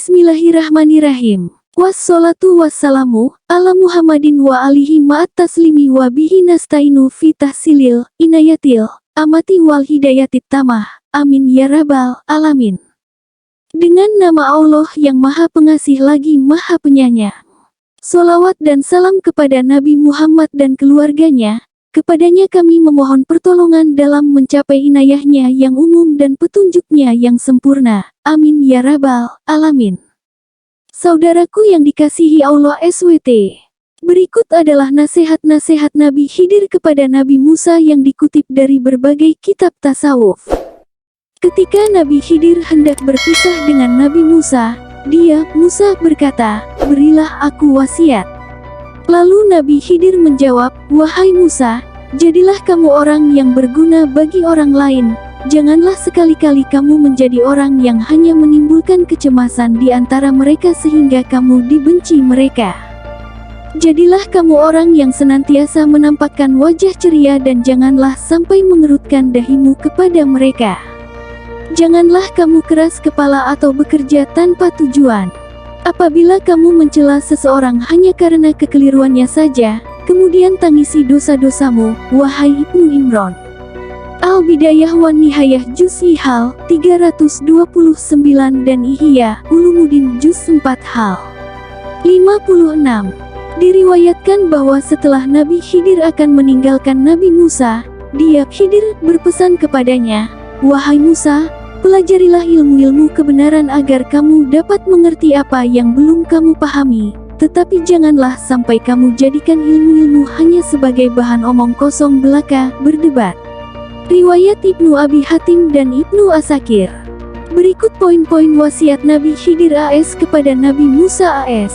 Bismillahirrahmanirrahim. Wassalatu wassalamu ala Muhammadin wa alihi ma'at taslimi wa bihi nasta'inu fi tahsilil inayatil amati wal hidayatit tamah. Amin ya rabbal alamin. Dengan nama Allah yang Maha Pengasih lagi Maha Penyayang. Sholawat dan salam kepada Nabi Muhammad dan keluarganya. Kepadanya kami memohon pertolongan dalam mencapai inayahnya yang umum dan petunjuknya yang sempurna. Amin ya rabbal alamin. Saudaraku yang dikasihi Allah SWT. Berikut adalah nasihat-nasihat Nabi Khidir kepada Nabi Musa yang dikutip dari berbagai kitab tasawuf. Ketika Nabi Khidir hendak berpisah dengan Nabi Musa, Musa berkata, "Berilah aku wasiat." Lalu Nabi Khidir menjawab, "Wahai Musa, jadilah kamu orang yang berguna bagi orang lain. Janganlah sekali-kali kamu menjadi orang yang hanya menimbulkan kecemasan di antara mereka sehingga kamu dibenci mereka. Jadilah kamu orang yang senantiasa menampakkan wajah ceria dan janganlah sampai mengerutkan dahimu kepada mereka. Janganlah kamu keras kepala atau bekerja tanpa tujuan. Apabila kamu mencela seseorang hanya karena kekeliruannya saja, kemudian tangisi dosa-dosamu, wahai Ibnu Imran." Al-Bidayah wan Nihayah Juz Hal 329 dan Ihya Ulumuddin Juz 4 Hal 56. Diriwayatkan bahwa setelah Nabi Khidir akan meninggalkan Nabi Musa, Khidir berpesan kepadanya, "Wahai Musa, pelajarilah ilmu-ilmu kebenaran agar kamu dapat mengerti apa yang belum kamu pahami, tetapi janganlah sampai kamu jadikan ilmu-ilmu hanya sebagai bahan omong kosong belaka, berdebat." Riwayat Ibnu Abi Hatim dan Ibnu Asakir. Berikut poin-poin wasiat Nabi Khidir AS kepada Nabi Musa AS.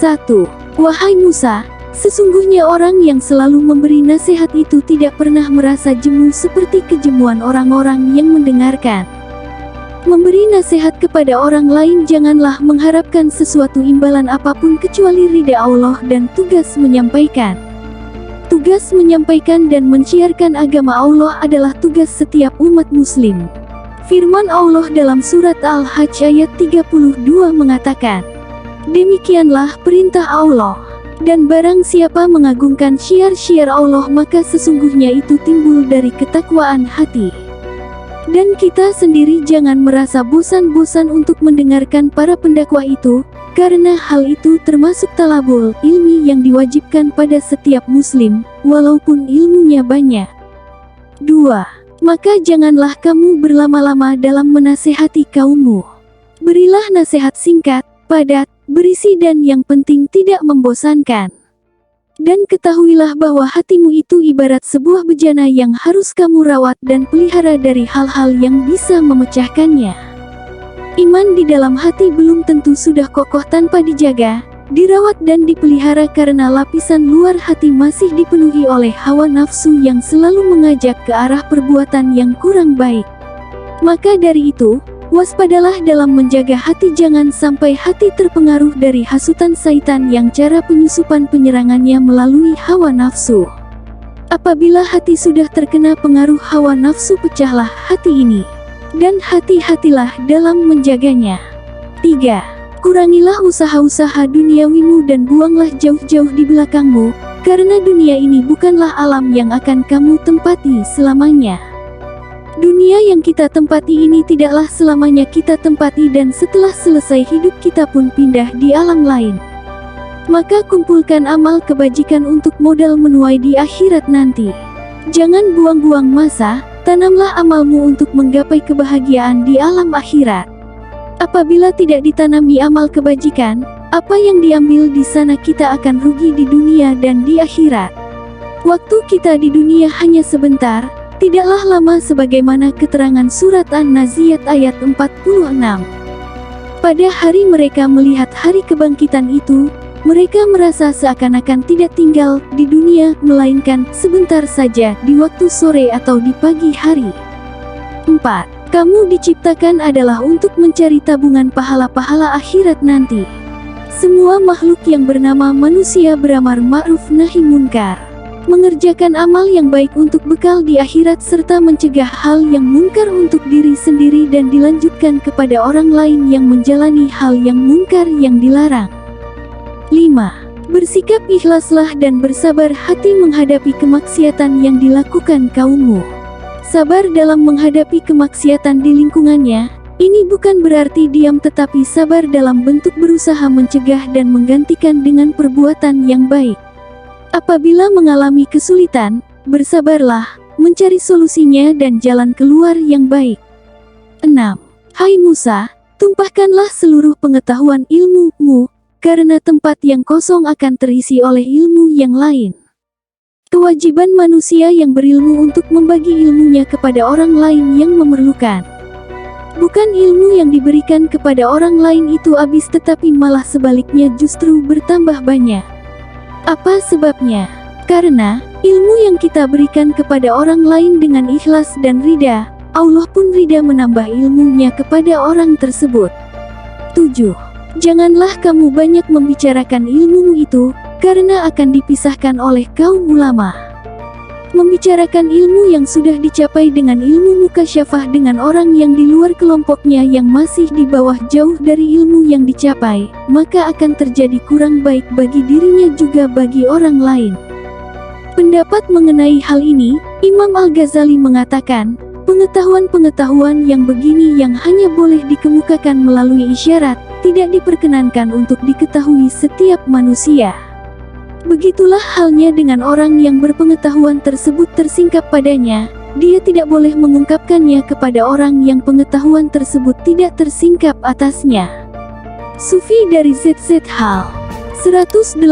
1. Wahai Musa, sesungguhnya orang yang selalu memberi nasihat itu tidak pernah merasa jemu seperti kejemuan orang-orang yang mendengarkan. Memberi nasihat kepada orang lain janganlah mengharapkan sesuatu imbalan apapun kecuali ridha Allah dan tugas menyampaikan. Tugas menyampaikan dan mensiarkan agama Allah adalah tugas setiap umat muslim. Firman Allah dalam surat Al-Hajj ayat 32 mengatakan, "Demikianlah perintah Allah. Dan barang siapa mengagungkan syiar-syiar Allah maka sesungguhnya itu timbul dari ketakwaan hati." Dan kita sendiri jangan merasa bosan-bosan untuk mendengarkan para pendakwah itu, karena hal itu termasuk talabul ilmi yang diwajibkan pada setiap muslim, walaupun ilmunya banyak. 2. Maka janganlah kamu berlama-lama dalam menasehati kaummu. Berilah nasihat singkat, padat, berisi dan yang penting tidak membosankan. Dan ketahuilah bahwa hatimu itu ibarat sebuah bejana yang harus kamu rawat dan pelihara dari hal-hal yang bisa memecahkannya. Iman di dalam hati belum tentu sudah kokoh tanpa dijaga, dirawat dan dipelihara karena lapisan luar hati masih dipenuhi oleh hawa nafsu yang selalu mengajak ke arah perbuatan yang kurang baik. Maka dari itu, waspadalah dalam menjaga hati, jangan sampai hati terpengaruh dari hasutan syaitan yang cara penyusupan penyerangannya melalui hawa nafsu. Apabila hati sudah terkena pengaruh hawa nafsu, pecahlah hati ini. Dan hati-hatilah dalam menjaganya. 3. Kurangilah usaha-usaha duniawimu dan buanglah jauh-jauh di belakangmu, karena dunia ini bukanlah alam yang akan kamu tempati selamanya. Dunia yang kita tempati ini tidaklah selamanya kita tempati dan setelah selesai hidup kita pun pindah di alam lain. Maka kumpulkan amal kebajikan untuk modal menuai di akhirat nanti. Jangan buang-buang masa. Tanamlah amalmu untuk menggapai kebahagiaan di alam akhirat. Apabila tidak ditanami amal kebajikan, apa yang diambil di sana kita akan rugi di dunia dan di akhirat. Waktu kita di dunia hanya sebentar, tidaklah lama sebagaimana keterangan surat An-Naziyat ayat 46. Pada hari mereka melihat hari kebangkitan itu, mereka merasa seakan-akan tidak tinggal di dunia, melainkan sebentar saja di waktu sore atau di pagi hari. 4. Kamu diciptakan adalah untuk mencari tabungan pahala-pahala akhirat nanti. Semua makhluk yang bernama manusia beramar ma'ruf nahi munkar. mengerjakan amal yang baik untuk bekal di akhirat serta mencegah hal yang munkar untuk diri sendiri dan dilanjutkan kepada orang lain yang menjalani hal yang munkar yang dilarang. 5. Bersikap ikhlaslah dan bersabar hati menghadapi kemaksiatan yang dilakukan kaummu. Sabar dalam menghadapi kemaksiatan di lingkungannya, ini bukan berarti diam tetapi sabar dalam bentuk berusaha mencegah dan menggantikan dengan perbuatan yang baik. Apabila mengalami kesulitan, bersabarlah, mencari solusinya dan jalan keluar yang baik. 6. Hai Musa, tumpahkanlah seluruh pengetahuan ilmu-mu, karena tempat yang kosong akan terisi oleh ilmu yang lain. Kewajiban manusia yang berilmu untuk membagi ilmunya kepada orang lain yang memerlukan. Bukan ilmu yang diberikan kepada orang lain itu habis tetapi malah sebaliknya justru bertambah banyak. Apa sebabnya? Karena ilmu yang kita berikan kepada orang lain dengan ikhlas dan ridha, Allah pun ridha menambah ilmunya kepada orang tersebut. 7. Janganlah kamu banyak membicarakan ilmumu itu, karena akan dipisahkan oleh kaum ulama. Membicarakan ilmu yang sudah dicapai dengan ilmu mukasyafah dengan orang yang di luar kelompoknya yang masih di bawah jauh dari ilmu yang dicapai, maka akan terjadi kurang baik bagi dirinya juga bagi orang lain. Pendapat mengenai hal ini, Imam Al-Ghazali mengatakan, pengetahuan-pengetahuan yang begini yang hanya boleh dikemukakan melalui isyarat, tidak diperkenankan untuk diketahui setiap manusia. Begitulah halnya dengan orang yang berpengetahuan tersebut tersingkap padanya, dia tidak boleh mengungkapkannya kepada orang yang pengetahuan tersebut tidak tersingkap atasnya. Sufi dari ZZ Hal 181